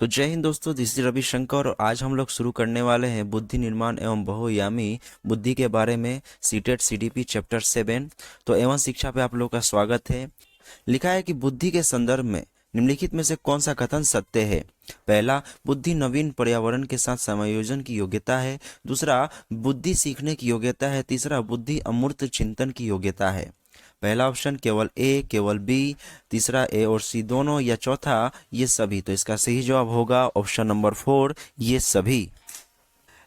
तो जय हिंद दोस्तों, दिस इज रविशंकर और आज हम लोग शुरू करने वाले हैं बुद्धि निर्माण एवं बहुआयामी बुद्धि के बारे में सीटेट सीडीपी चैप्टर 7। तो एवं शिक्षा पे आप लोग का स्वागत है। लिखा है कि बुद्धि के संदर्भ में निम्नलिखित में से कौन सा कथन सत्य है। पहला, बुद्धि नवीन पर्यावरण के साथ समायोजन की योग्यता है। दूसरा, बुद्धि सीखने की योग्यता है। तीसरा, बुद्धि अमूर्त चिंतन की योग्यता है। पहला ऑप्शन केवल ए, केवल बी, तीसरा ए और सी दोनों, या चौथा ये सभी। तो इसका सही जवाब होगा ऑप्शन नंबर 4, ये सभी।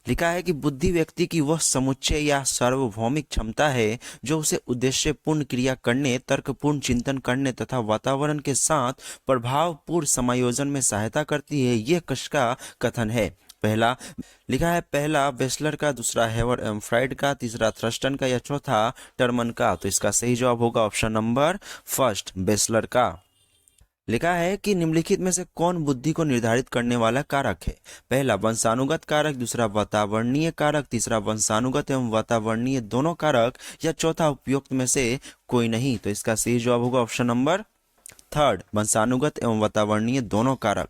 लिखा है कि बुद्धि व्यक्ति की वह समुच्चय या सार्वभौमिक क्षमता है जो उसे उद्देश्यपूर्ण क्रिया करने, तर्कपूर्ण चिंतन करने तथा वातावरण के साथ प्रभावपूर्ण समायोजन में सहायता करती है। यह किसका कथन है। पहला लिखा है, पहला बेसलर का, दूसरा हेवर एवं फ्राइड का, तीसरा थ्रस्टन का, या चौथा टर्मन का। तो इसका सही जवाब होगा ऑप्शन नंबर फर्स्ट, बेसलर का। लिखा है कि निम्नलिखित में से कौन बुद्धि को निर्धारित करने वाला कारक है। पहला वंशानुगत कारक, दूसरा वातावरणीय कारक, तीसरा वंशानुगत एवं वातावरणीय दोनों कारक, या चौथा उपयुक्त में से कोई नहीं। तो इसका सही जवाब होगा ऑप्शन नंबर थर्ड, वंशानुगत एवं वातावरणीय दोनों कारक।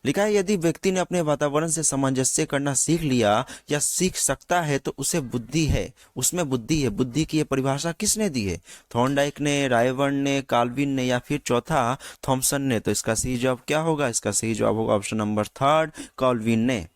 लिखा है, यदि व्यक्ति ने अपने वातावरण से सामंजस्य करना सीख लिया या सीख सकता है तो उसे बुद्धि है, उसमें बुद्धि है। बुद्धि की ये परिभाषा किसने दी है। थॉर्नडाइक ने, रायबर्न ने, काल्विन ने, या फिर चौथा थॉमसन ने। तो इसका सही जवाब क्या होगा। इसका सही जवाब होगा ऑप्शन नंबर थर्ड, काल्विन ने।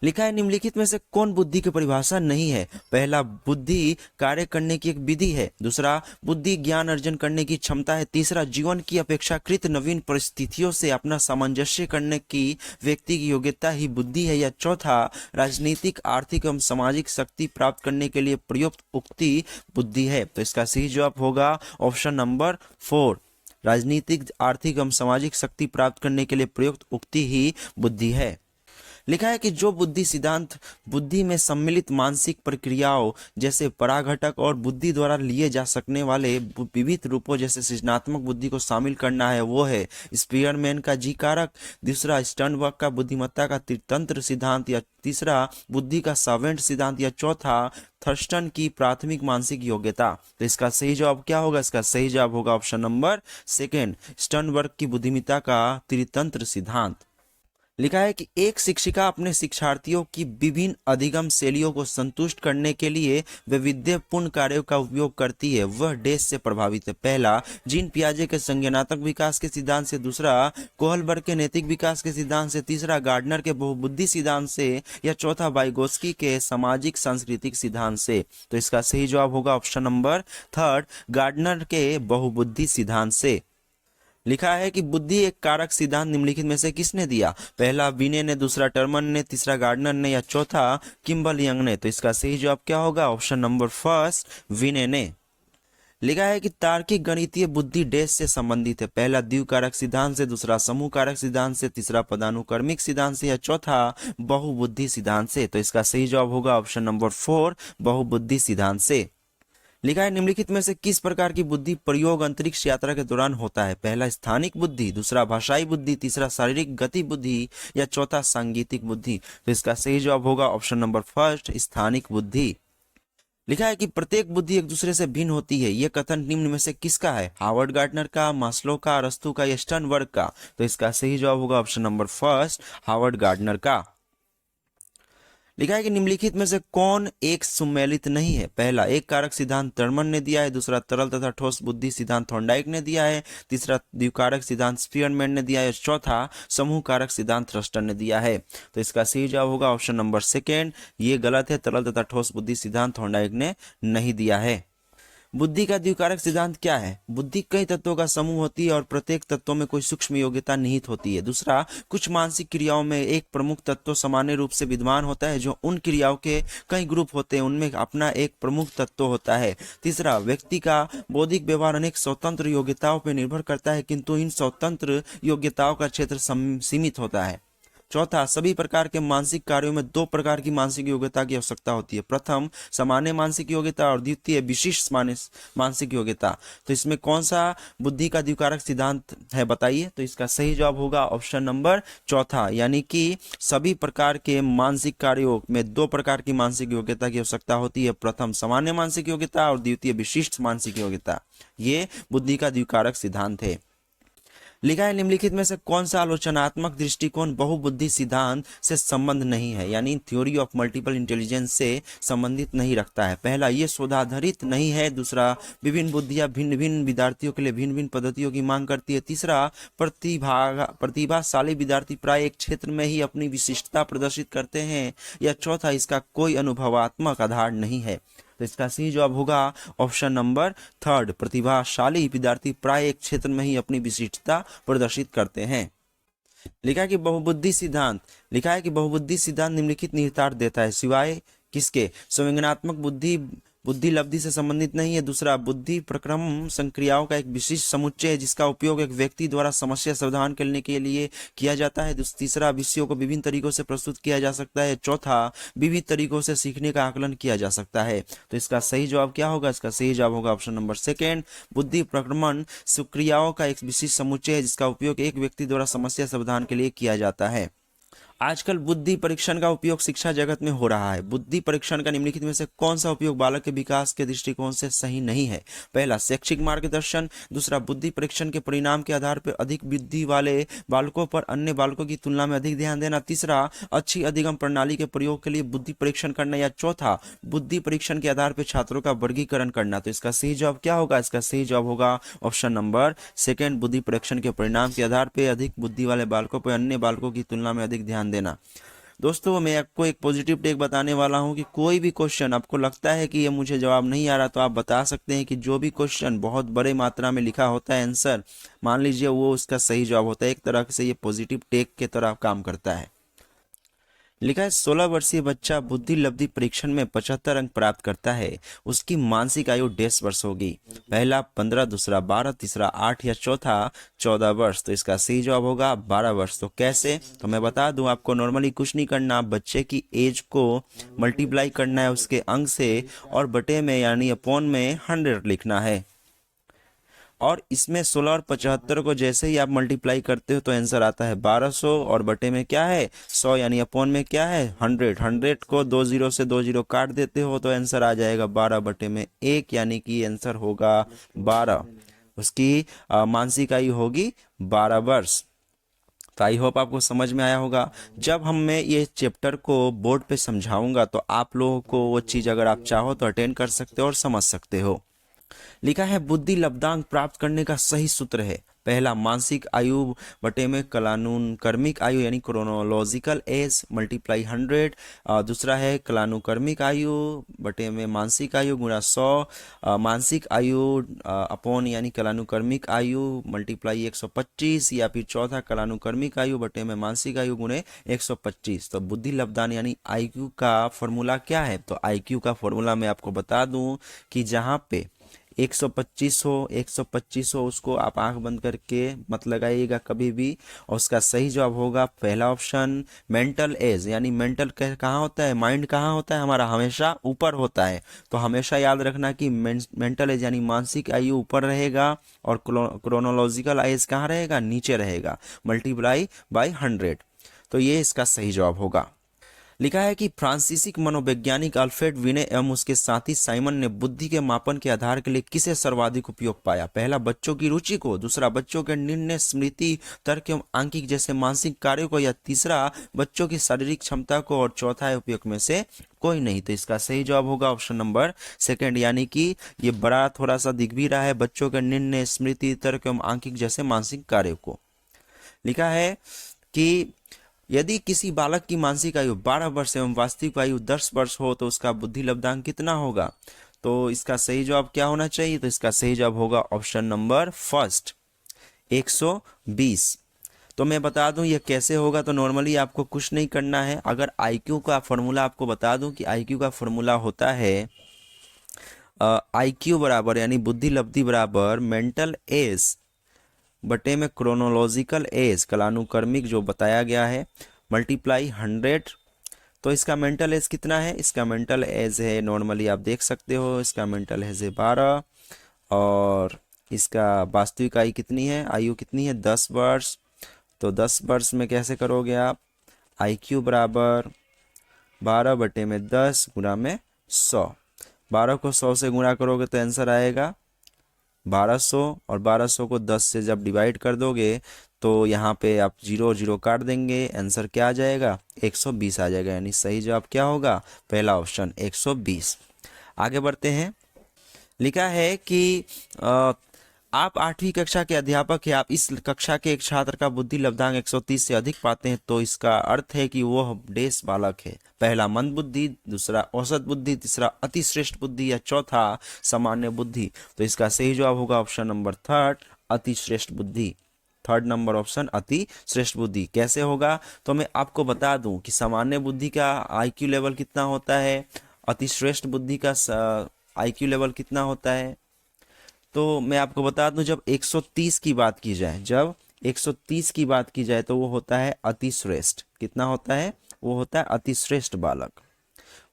लिखा है, निम्नलिखित में से कौन बुद्धि की परिभाषा नहीं है। पहला, बुद्धि कार्य करने की एक विधि है। दूसरा, बुद्धि ज्ञान अर्जन करने की क्षमता है। तीसरा, जीवन की अपेक्षाकृत नवीन परिस्थितियों से अपना सामंजस्य करने की व्यक्ति की योग्यता ही बुद्धि है। या चौथा, राजनीतिक, आर्थिक एवं सामाजिक शक्ति प्राप्त करने के लिए प्रयुक्त उक्ति बुद्धि है। तो इसका सही जवाब होगा ऑप्शन नंबर 4, राजनीतिक, आर्थिक एवं सामाजिक शक्ति प्राप्त करने के लिए प्रयुक्त उक्ति ही बुद्धि है। लिखा है कि जो बुद्धि सिद्धांत बुद्धि में सम्मिलित मानसिक प्रक्रियाओं जैसे पराघटक और बुद्धि द्वारा लिए जा सकने वाले विविध रूपों जैसे सृजनात्मक बुद्धि को शामिल करना है, वो है स्पीयरमैन का जी कारक, दूसरा स्टर्नबर्ग का बुद्धिमत्ता का त्रितंत्र सिद्धांत, या तीसरा बुद्धि का सावेंट सिद्धांत, या चौथा थर्स्टन की प्राथमिक मानसिक योग्यता। तो इसका सही जवाब क्या होगा। इसका सही जवाब होगा ऑप्शन नंबर सेकेंड, स्टर्नबर्ग की बुद्धिमत्ता का त्रितंत्र सिद्धांत। लिखा है कि एक शिक्षिका अपने शिक्षार्थियों की विभिन्न अधिगम शैलियों को संतुष्ट करने के लिए वैविध्यपूर्ण कार्यों का उपयोग करती है। वह डैश से प्रभावित है। पहला, जीन पियाजे के संज्ञानात्मक विकास के सिद्धांत से, दूसरा कोहलबर्ग के नैतिक विकास के सिद्धांत से, तीसरा गार्डनर के बहुबुद्धि सिद्धांत से, या चौथा वाइगोत्स्की के सामाजिक सांस्कृतिक सिद्धांत से। तो इसका सही जवाब होगा ऑप्शन नंबर थर्ड, गार्डनर के बहुबुद्धि सिद्धांत से। लिखा है कि बुद्धि एक कारक सिद्धांत निम्नलिखित में से किसने दिया। पहला विने ने, दूसरा टर्मन ने, तीसरा गार्डनर ने, या चौथा किम्बल यंग ने। तो इसका सही जवाब क्या होगा। ऑप्शन नंबर फर्स्ट, विने ने। लिखा है कि तार्किक गणितीय बुद्धि डैश से संबंधित है। पहला द्विकारक सिद्धांत से, दूसरा समूह कारक सिद्धांत से, तीसरा पदानुक्रमिक सिद्धांत से, या चौथा बहुबुद्धि सिद्धांत से। तो इसका सही जवाब होगा ऑप्शन नंबर 4, बहुबुद्धि सिद्धांत से। लिखा है, निम्नलिखित में से किस प्रकार की बुद्धि प्रयोग अंतरिक्ष यात्रा के दौरान होता है। पहला स्थानिक बुद्धि, दूसरा भाषाई बुद्धि, तीसरा शारीरिक गति बुद्धि, या चौथा सांगीतिक बुद्धि। तो इसका सही जवाब होगा ऑप्शन नंबर फर्स्ट, स्थानिक बुद्धि। लिखा है कि प्रत्येक बुद्धि एक दूसरे से भिन्न होती है। यह कथन निम्न में से किसका है। हावर्ड गार्डनर का, मास्लो का, अरस्तु का, या स्टर्नबर्ग का। तो इसका सही जवाब होगा option number first, Howard Gardner का। लिखा है कि निम्नलिखित में से कौन एक सम्मिलित नहीं है। पहला, एक कारक सिद्धांत टर्मन ने दिया है, दूसरा तरल तथा ठोस बुद्धि सिद्धांत थॉर्नडाइक ने दिया है, तीसरा द्विकारक सिद्धांत स्पीयरमैन ने दिया है, चौथा समूह कारक सिद्धांत थ्रस्टन ने दिया है। तो इसका सही जवाब होगा ऑप्शन नंबर सेकेंड, ये गलत है। तरल तथा ठोस बुद्धि सिद्धांत थॉर्नडाइक ने नहीं दिया है। बुद्धि का द्विकारक सिद्धांत क्या है। बुद्धि कई तत्वों का समूह होती है और प्रत्येक तत्वों में कोई सूक्ष्म योग्यता निहित होती है। दूसरा, कुछ मानसिक क्रियाओं में एक प्रमुख तत्व सामान्य रूप से विद्यमान होता है। जो उन क्रियाओं के कई ग्रुप होते हैं उनमें अपना एक प्रमुख तत्व होता है। तीसरा, व्यक्ति का बौद्धिक व्यवहार अनेक स्वतंत्र योग्यताओं पर निर्भर करता है किंतु इन स्वतंत्र योग्यताओं का क्षेत्र सीमित होता है। चौथा, सभी प्रकार के मानसिक कार्यों में दो प्रकार की मानसिक योग्यता की आवश्यकता होती है। प्रथम, सामान्य मानसिक योग्यता, और द्वितीय, विशिष्ट मानसिक योग्यता। तो इसमें कौन सा बुद्धि का द्विकारक सिद्धांत है बताइए। तो इसका सही जवाब होगा ऑप्शन नंबर चौथा, यानी कि सभी प्रकार के मानसिक कार्यों में दो प्रकार की मानसिक योग्यता की आवश्यकता होती है। प्रथम, सामान्य मानसिक योग्यता, और द्वितीय, विशिष्ट मानसिक योग्यता। ये बुद्धि का द्विकारक सिद्धांत है। लिखा है निम्नलिखित में से कौन सा आलोचनात्मक दृष्टिकोण बहुबुद्धि सिद्धांत से संबंध नहीं है, यानी थ्योरी ऑफ मल्टीपल इंटेलिजेंस से संबंधित नहीं रखता है। पहला, ये शोधाधारित नहीं है। दूसरा, विभिन्न बुद्धियां भिन्न भिन्न विद्यार्थियों के लिए भिन्न भिन्न पद्धतियों की मांग करती है। तीसरा, प्रतिभाशाली विद्यार्थी प्राय एक क्षेत्र में ही अपनी विशिष्टता प्रदर्शित करते हैं। या चौथा, इसका कोई अनुभवात्मक आधार नहीं है। तो इसका सही जवाब होगा ऑप्शन नंबर थर्ड, प्रतिभाशाली विद्यार्थी प्राय एक क्षेत्र में ही अपनी विशिष्टता प्रदर्शित करते हैं। लिखा है कि बहुबुद्धि सिद्धांत निम्नलिखित निहितार्थ देता है, सिवाय किसके? संवेदनात्मक बुद्धि लब्धि से संबंधित नहीं है। दूसरा, बुद्धि प्रक्रम संक्रियाओं का एक विशिष्ट समुच्चय है जिसका उपयोग एक व्यक्ति द्वारा समस्या समाधान करने के लिए किया जाता है। तीसरा, विषयों को विभिन्न तरीकों से प्रस्तुत किया जा सकता है। चौथा, विविध तरीकों से सीखने का आकलन किया जा सकता है। तो इसका सही जवाब क्या होगा? इसका सही जवाब होगा ऑप्शन नंबर सेकेंड, बुद्धि प्रक्रमण संक्रियाओं का एक विशिष्ट समुच्चय है जिसका उपयोग एक व्यक्ति द्वारा समस्या समाधान के लिए किया जाता है। आजकल बुद्धि परीक्षण का उपयोग शिक्षा जगत में हो रहा है। बुद्धि परीक्षण का निम्नलिखित में से कौन सा उपयोग बालक के विकास के दृष्टिकोण से सही नहीं है? पहला, शैक्षिक मार्गदर्शन। दूसरा, बुद्धि परीक्षण के परिणाम के आधार पर अधिक बुद्धि वाले बालकों पर अन्य बालकों की तुलना में अधिक ध्यान देना। तीसरा, अच्छी अधिगम प्रणाली के प्रयोग के लिए बुद्धि परीक्षण करना। या चौथा, बुद्धि परीक्षण के आधार पर छात्रों का वर्गीकरण करना। तो इसका सही जवाब क्या होगा? इसका सही जवाब होगा ऑप्शन नंबर सेकेंड, बुद्धि परीक्षण के परिणाम के आधार पर अधिक बुद्धि वाले बालकों पर अन्य बालकों की तुलना में अधिक ध्यान देना। दोस्तों, मैं आपको एक पॉजिटिव टेक बताने वाला हूं कि कोई भी क्वेश्चन आपको लगता है कि ये मुझे जवाब नहीं आ रहा, तो आप बता सकते हैं कि जो भी क्वेश्चन बहुत बड़े मात्रा में लिखा होता है आंसर, मान लीजिए वो उसका सही जवाब होता है। एक तरह से ये पॉजिटिव टेक के तरह काम करता है। लिखा है 16 वर्षीय बच्चा बुद्धि लब्धि परीक्षण में 75 अंक प्राप्त करता है, उसकी मानसिक आयु 1.5 वर्ष होगी। पहला 15, दूसरा 12, तीसरा 8 या चौथा 14 वर्ष। तो इसका सही जवाब होगा 12 वर्ष। तो कैसे? तो मैं बता दूं आपको, नॉर्मली कुछ नहीं करना, बच्चे की एज को मल्टीप्लाई करना है उसके अंक से और बटे में यानी अपॉन में 100 लिखना है। और इसमें 16 और 75 को जैसे ही आप मल्टीप्लाई करते हो तो आंसर आता है 1200 और बटे में क्या है 100 यानी अपॉन में क्या है 100। 100 को 2 जीरो से 2 जीरो काट देते हो तो आंसर आ जाएगा 12 बटे में 1 यानी कि आंसर होगा 12। उसकी मानसिक आयु होगी 12 वर्ष। तो आई होप आपको समझ में आया होगा। जब मैं ये चैप्टर को बोर्ड पे समझाऊंगा तो आप लोगों को वो चीज़ अगर आप चाहो तो अटेंड कर सकते हो और समझ सकते हो। लिखा है बुद्धि लब्धांक प्राप्त करने का सही सूत्र है। पहला, मानसिक आयु बटे में कलानुक्रमिक आयु यानी क्रोनोलॉजिकल एज मल्टीप्लाई 100। दूसरा है कलानुक्रमिक आयु बटे में मानसिक आयु गुणा 100। मानसिक आयु अपॉन यानी कलानुक्रमिक आयु मल्टीप्लाई 125। या फिर चौथा, कलानुक्रमिक आयु बटे में मानसिक आयु गुणे 125। तो बुद्धि लब्धांक यानी आईक्यू का फॉर्मूला क्या है? तो आईक्यू का फॉर्मूला मैं आपको बता दूं कि जहाँ पे 125 हो उसको आप आंख बंद करके मत लगाइएगा कभी भी। और उसका सही जवाब होगा पहला ऑप्शन, मेंटल एज। यानी मेंटल कहाँ होता है? माइंड कहाँ होता है हमारा? हमेशा ऊपर होता है। तो हमेशा याद रखना कि मेंटल एज यानी मानसिक आयु ऊपर रहेगा और क्रोनोलॉजिकल एज कहाँ रहेगा? नीचे रहेगा, मल्टीप्लाई बाय 100। तो ये इसका सही जवाब होगा। लिखा है कि फ्रांसीसी मनोवैज्ञानिक अल्फ्रेड विने एवं उसके साथी साइमन ने बुद्धि के मापन के आधार के लिए किसे सर्वाधिक उपयोग पाया? पहला, बच्चों की रुचि को। दूसरा, बच्चों के निर्णय, स्मृति, तर्क एवं आंकिक जैसे मानसिक कार्यों को। या तीसरा, बच्चों की शारीरिक क्षमता को। और चौथा है उपयोग में से कोई नहीं। तो इसका सही जवाब होगा ऑप्शन नंबर सेकेंड, यानी कि ये बड़ा थोड़ा सा दिख भी रहा है, बच्चों के निर्णय, स्मृति, तर्क एवं आंकिक जैसे मानसिक कार्यों को। लिखा है कि यदि किसी बालक की मानसिक आयु 12 वर्ष एवं वास्तविक आयु 10 वर्ष हो तो उसका बुद्धि लब्धांक कितना होगा? तो इसका सही जवाब क्या होना चाहिए? तो इसका सही जवाब होगा ऑप्शन नंबर फर्स्ट, 120। तो मैं बता दूं ये कैसे होगा। तो नॉर्मली आपको कुछ नहीं करना है। अगर आईक्यू का फॉर्मूला आपको बता दूं कि आईक्यू का फॉर्मूला होता है आईक्यू बराबर यानी बुद्धि लब्धि बराबर मेंटल एज बटे में क्रोनोलॉजिकल एज कलानुक्रमिक जो बताया गया है मल्टीप्लाई 100। तो इसका मेंटल एज कितना है? इसका मेंटल एज है, नॉर्मली आप देख सकते हो, इसका मेंटल एज है 12 और इसका वास्तविक आयु कितनी है? आयु कितनी है? 10 वर्ष। तो 10 वर्ष में कैसे करोगे आप? आईक्यू बराबर 12 बटे में 10 गुणा में 100। 12 को 100 से गुणा करोगे तो आंसर आएगा 1200 और 1200 को 10 से जब डिवाइड कर दोगे तो यहाँ पे आप 0 0 काट देंगे, आंसर क्या आ जाएगा 120 आ जाएगा। यानी सही जवाब क्या होगा, पहला ऑप्शन 120। आगे बढ़ते हैं। लिखा है कि आप 8वीं कक्षा के अध्यापक हैं, आप इस कक्षा के एक छात्र का बुद्धि लब्धांक 130 से अधिक पाते हैं तो इसका अर्थ है कि वह डैश बालक है। पहला मंद बुद्धि, दूसरा औसत बुद्धि, तीसरा अति श्रेष्ठ बुद्धि या चौथा सामान्य बुद्धि। तो इसका सही जवाब होगा ऑप्शन नंबर 3 अति श्रेष्ठ बुद्धि। 3rd नंबर ऑप्शन अति श्रेष्ठ बुद्धि। कैसे होगा, तो मैं आपको बता दूं कि सामान्य बुद्धि का IQ लेवल कितना होता है, अति श्रेष्ठ बुद्धि का IQ लेवल कितना होता है। तो मैं आपको बता दूं, जब 130 की बात की जाए, जब 130 की बात की जाए तो वो होता है अति श्रेष्ठ। कितना होता है, वो होता है अति श्रेष्ठ बालक।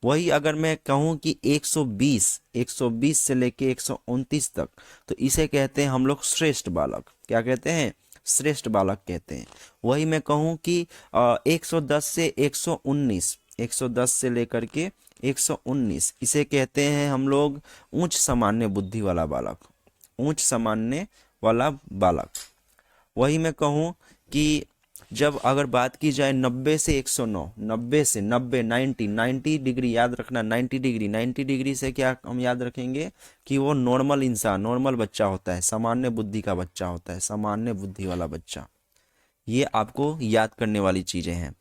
वही अगर मैं कहूं कि 120 से लेके 129 तक, तो इसे कहते हैं हम लोग श्रेष्ठ बालक। क्या कहते हैं, श्रेष्ठ बालक कहते हैं। वही मैं कहूं कि 110 से 119, 110 से लेकर के 119, इसे कहते हैं हम लोग उच्च सामान्य बुद्धि वाला बालक, उच्च सामान्य वाला बालक। वही मैं कहूं कि जब अगर बात की जाए 90 से 109, 90 से 90, 90 डिग्री याद रखना, 90 डिग्री से क्या हम याद रखेंगे कि वो नॉर्मल इंसान, नॉर्मल बच्चा होता है, सामान्य बुद्धि का बच्चा होता है, सामान्य बुद्धि वाला बच्चा। ये आपको याद करने वाली चीजें हैं।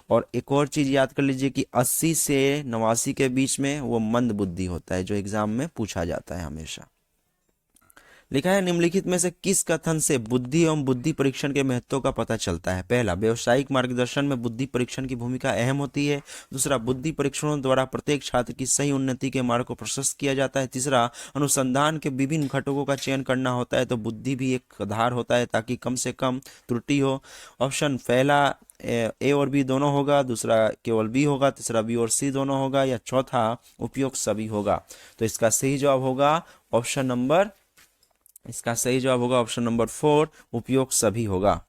और एक और चीज याद कर लीजिए कि 80 से 89 के बीच में वो मंद बुद्धि होता है, जो एग्जाम में पूछा जाता है हमेशा। लिखा है निम्नलिखित में से किस कथन से बुद्धि एवं बुद्धि परीक्षण के महत्व का पता चलता है। पहला, व्यवसायिक मार्गदर्शन में बुद्धि परीक्षण की भूमिका अहम होती है। दूसरा, बुद्धि परीक्षणों द्वारा प्रत्येक छात्र की सही उन्नति के मार्ग को प्रशस्त किया जाता है। तीसरा, अनुसंधान के विभिन्न घटकों का चयन करना होता है तो बुद्धि भी एक आधार होता है ताकि कम से कम त्रुटि हो। ऑप्शन पहला ए और बी दोनों होगा, दूसरा केवल बी होगा, तीसरा बी और सी दोनों होगा, या चौथा उपयुक्त सभी होगा। तो इसका सही जवाब होगा ऑप्शन नंबर, इसका सही जवाब होगा ऑप्शन नंबर 4 उपयोग सभी होगा।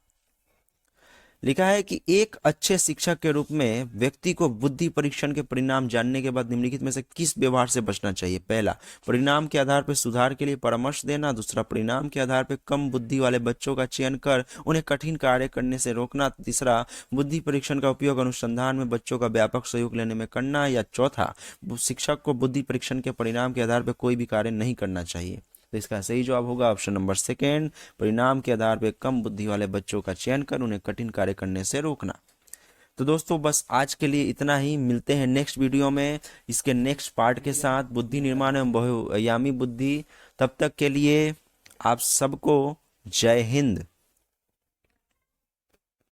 लिखा है कि एक अच्छे शिक्षक के रूप में व्यक्ति को बुद्धि परीक्षण के परिणाम जानने के बाद निम्नलिखित में से किस व्यवहार से बचना चाहिए। पहला, परिणाम के आधार पर सुधार के लिए परामर्श देना। दूसरा, परिणाम के आधार पर कम बुद्धि वाले बच्चों का चयन कर उन्हें कठिन कार्य करने से रोकना। तीसरा, बुद्धि परीक्षण का उपयोग अनुसंधान में बच्चों का व्यापक सहयोग लेने में करना। या चौथा, शिक्षक को बुद्धि परीक्षण के परिणाम के आधार पर कोई भी कार्य नहीं करना चाहिए। तो इसका सही जवाब होगा ऑप्शन नंबर 2, परिणाम के आधार पर कम बुद्धि वाले बच्चों का चयन कर उन्हें कठिन कार्य करने से रोकना। तो दोस्तों बस आज के लिए इतना ही। मिलते हैं नेक्स्ट वीडियो में इसके नेक्स्ट पार्ट के साथ, बुद्धि निर्माण एवं बहुआयामी बुद्धि। तब तक के लिए आप सबको जय हिंद।